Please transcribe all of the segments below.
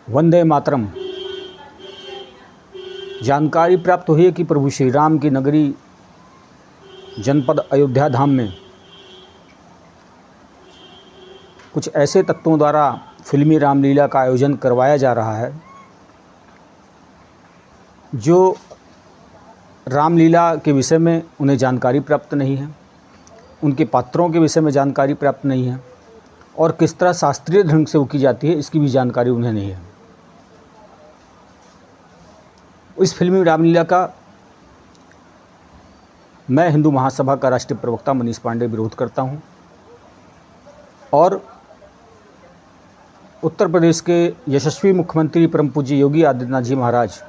वंदे मातरम। जानकारी प्राप्त हुई है कि प्रभु श्री राम की नगरी जनपद अयोध्या धाम में कुछ ऐसे तत्वों द्वारा फिल्मी रामलीला का आयोजन करवाया जा रहा है जो रामलीला के विषय में उन्हें जानकारी प्राप्त नहीं है, उनके पात्रों के विषय में जानकारी प्राप्त नहीं है और किस तरह शास्त्रीय ढंग से वो की जाती है इसकी भी जानकारी उन्हें नहीं है। इस फिल्मी रामलीला का मैं हिंदू महासभा का राष्ट्रीय प्रवक्ता मनीष पांडे विरोध करता हूं और उत्तर प्रदेश के यशस्वी मुख्यमंत्री परम पूज्य योगी आदित्यनाथ जी महाराज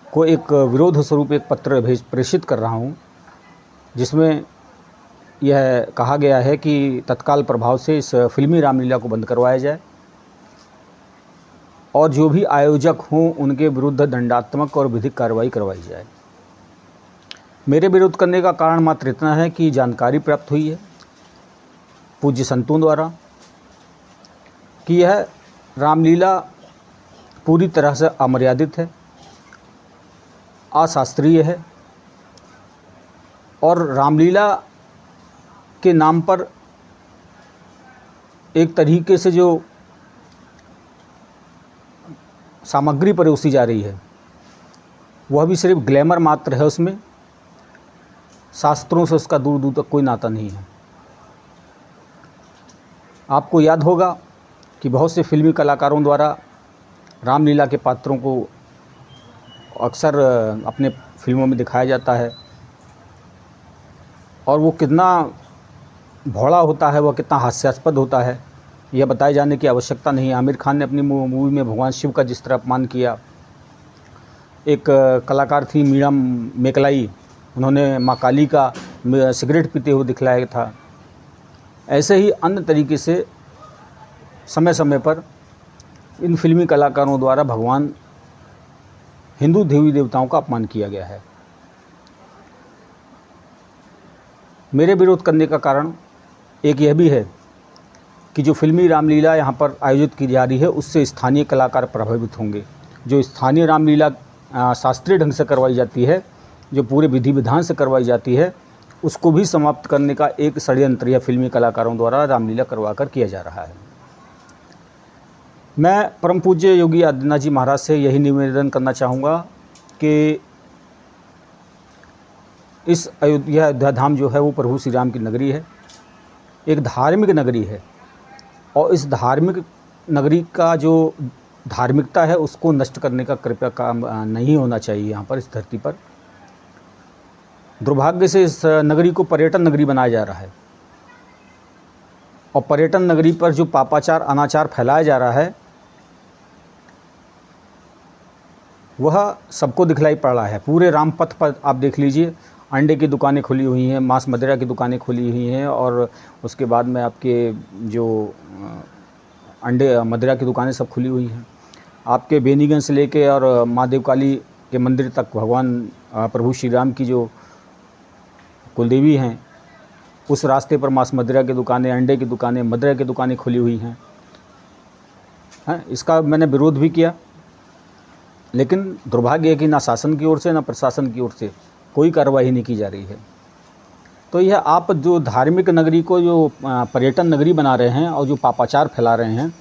को एक विरोध स्वरूप एक पत्र प्रेषित कर रहा हूं, जिसमें यह कहा गया है कि तत्काल प्रभाव से इस फिल्मी रामलीला को बंद करवाया जाए और जो भी आयोजक हों उनके विरुद्ध दंडात्मक और विधिक कार्रवाई करवाई जाए। मेरे विरोध करने का कारण मात्र इतना है कि जानकारी प्राप्त हुई है पूज्य संतों द्वारा कि यह रामलीला पूरी तरह से अमर्यादित है, अशास्त्रीय है और रामलीला के नाम पर एक तरीके से जो सामग्री परोसी जा रही है वह भी सिर्फ ग्लैमर मात्र है, उसमें शास्त्रों से उसका दूर दूर तक कोई नाता नहीं है। आपको याद होगा कि बहुत से फिल्मी कलाकारों द्वारा रामलीला के पात्रों को अक्सर अपने फिल्मों में दिखाया जाता है और वो कितना भोला होता है, वह कितना हास्यास्पद होता है, यह बताए जाने की आवश्यकता नहीं है। आमिर खान ने अपनी मूवी में भगवान शिव का जिस तरह अपमान किया, एक कलाकार थी मीरा मेकलाई, उन्होंने माँ काली का सिगरेट पीते हुए दिखलाया था। ऐसे ही अन्य तरीके से समय समय पर इन फिल्मी कलाकारों द्वारा भगवान हिंदू देवी देवताओं का अपमान किया गया है। मेरे विरोध करने का कारण एक यह भी है कि जो फिल्मी रामलीला यहाँ पर आयोजित की जा रही है उससे स्थानीय कलाकार प्रभावित होंगे। जो स्थानीय रामलीला शास्त्रीय ढंग से करवाई जाती है, जो पूरे विधि विधान से करवाई जाती है, उसको भी समाप्त करने का एक षड्यंत्र या फिल्मी कलाकारों द्वारा रामलीला करवा कर किया जा रहा है। मैं परम पूज्य योगी आदित्यनाथ जी महाराज से यही निवेदन करना चाहूँगा कि इस अयोध्या धाम जो है वो प्रभु श्री राम की नगरी है, एक धार्मिक नगरी है और इस धार्मिक नगरी का जो धार्मिकता है उसको नष्ट करने का कृपया काम नहीं होना चाहिए। यहाँ पर इस धरती पर दुर्भाग्य से इस नगरी को पर्यटन नगरी बनाया जा रहा है और पर्यटन नगरी पर जो पापाचार अनाचार फैलाया जा रहा है वह सबको दिखलाई पड़ रहा है। पूरे रामपथ पर आप देख लीजिए, अंडे की दुकानें खुली हुई हैं, मांस मदिरा की दुकानें खुली हुई हैं और उसके बाद में आपके जो अंडे मदिरा की दुकानें सब खुली हुई हैं। आपके बेनीगंज से लेके और माँ देव काली के मंदिर तक भगवान प्रभु श्री राम की जो कुलदेवी हैं उस रास्ते पर मांस मदिरा की दुकानें, अंडे की दुकानें, मदिरा की दुकानें खुली हुई हैं। इसका मैंने विरोध भी किया, लेकिन दुर्भाग्य है कि ना शासन की ओर से ना प्रशासन की ओर से कोई कार्रवाई नहीं की जा रही है। तो यह आप जो धार्मिक नगरी को जो पर्यटन नगरी बना रहे हैं और जो पापाचार फैला रहे हैं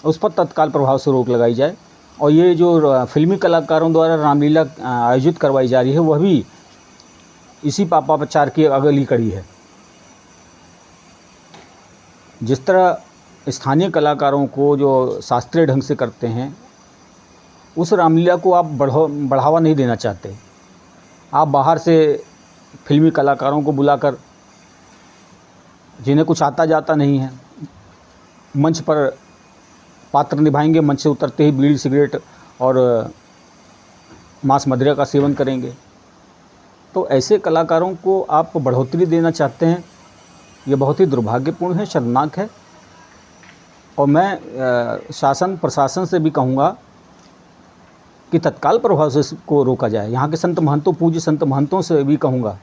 उस पर तत्काल प्रभाव से रोक लगाई जाए और ये जो फिल्मी कलाकारों द्वारा रामलीला आयोजित करवाई जा रही है वह भी इसी पापाचार की अगली कड़ी है। जिस तरह स्थानीय कलाकारों को जो शास्त्रीय ढंग से करते हैं उस रामलीला को आप बढ़ावा नहीं देना चाहते। आप बाहर से फिल्मी कलाकारों को बुलाकर, जिन्हें कुछ आता जाता नहीं है, मंच पर पात्र निभाएंगे, मंच से उतरते ही बीड़ी सिगरेट और मांस मदिरा का सेवन करेंगे। तो ऐसे कलाकारों को आप बढ़ोतरी देना चाहते हैं, ये बहुत ही दुर्भाग्यपूर्ण है, शर्मनाक है। और मैं शासन प्रशासन से भी कहूँगा कि तत्काल प्रभाव से इसको रोका जाए। यहाँ के संत महंतों, पूज्य संत महंतों से भी कहूँगा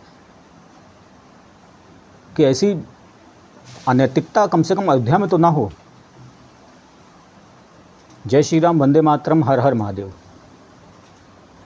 कि ऐसी अनैतिकता कम से कम अयोध्या में तो ना हो। जय श्री राम, वंदे मातरम, हर हर महादेव।